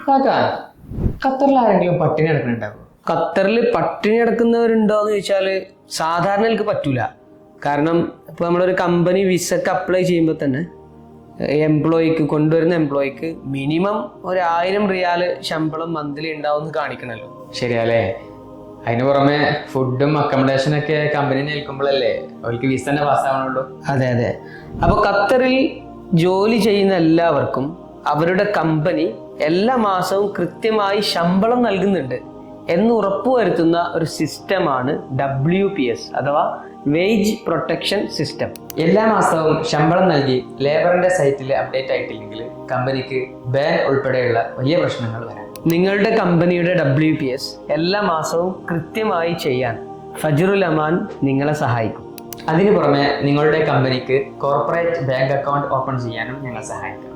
ഖത്തറിൽ ആരെങ്കിലും പട്ടിണി കിടക്കുന്നുണ്ടാവും? ഖത്തറിൽ പട്ടിണി കിടക്കുന്നവരുണ്ടോ എന്ന് ചോദിച്ചാൽ സാധാരണ പറ്റൂല. കാരണം ഇപ്പോൾ നമ്മളൊരു കമ്പനി വിസക്ക് അപ്ലൈ ചെയ്യുമ്പോൾ തന്നെ കൊണ്ടുവരുന്ന എംപ്ലോയിക്ക് മിനിമം 1000 റിയാല് ശമ്പളം മന്ത്ലി ഉണ്ടാവും കാണിക്കണല്ലോ. ശരിയല്ലേ? അതിന് പുറമെ ഫുഡും അക്കോമഡേഷനും ഒക്കെ കമ്പനി നിൽക്കുമ്പോഴല്ലേ അവർക്ക് വിസ തന്നെ പാസ്സാവണുള്ളൂ. അതെ അതെ. അപ്പോൾ ഖത്തറിൽ ജോലി ചെയ്യുന്ന എല്ലാവർക്കും അവരുടെ കമ്പനി എല്ലാ മാസവും കൃത്യമായി ശമ്പളം നൽകുന്നുണ്ട് എന്ന് ഉറപ്പുവരുത്തുന്ന ഒരു സിസ്റ്റമാണ് WPS അഥവാ വേജ് പ്രൊട്ടക്ഷൻ സിസ്റ്റം. എല്ലാ മാസവും ശമ്പളം നൽകി ലേബറിന്റെ സൈറ്റിൽ അപ്ഡേറ്റ് ആയിട്ടില്ലെങ്കിൽ കമ്പനിക്ക് ബാൻ ഉൾപ്പെടെയുള്ള വലിയ പ്രശ്നങ്ങൾ വരാം. നിങ്ങളുടെ കമ്പനിയുടെ WPS എല്ലാ മാസവും കൃത്യമായി ചെയ്യാൻ ഫജ്റുൽ അമാൻ നിങ്ങളെ സഹായിക്കും. അതിനു പുറമെ നിങ്ങളുടെ കമ്പനിക്ക് കോർപ്പറേറ്റ് ബാങ്ക് അക്കൗണ്ട് ഓപ്പൺ ചെയ്യാനും ഞങ്ങൾ സഹായിക്കും.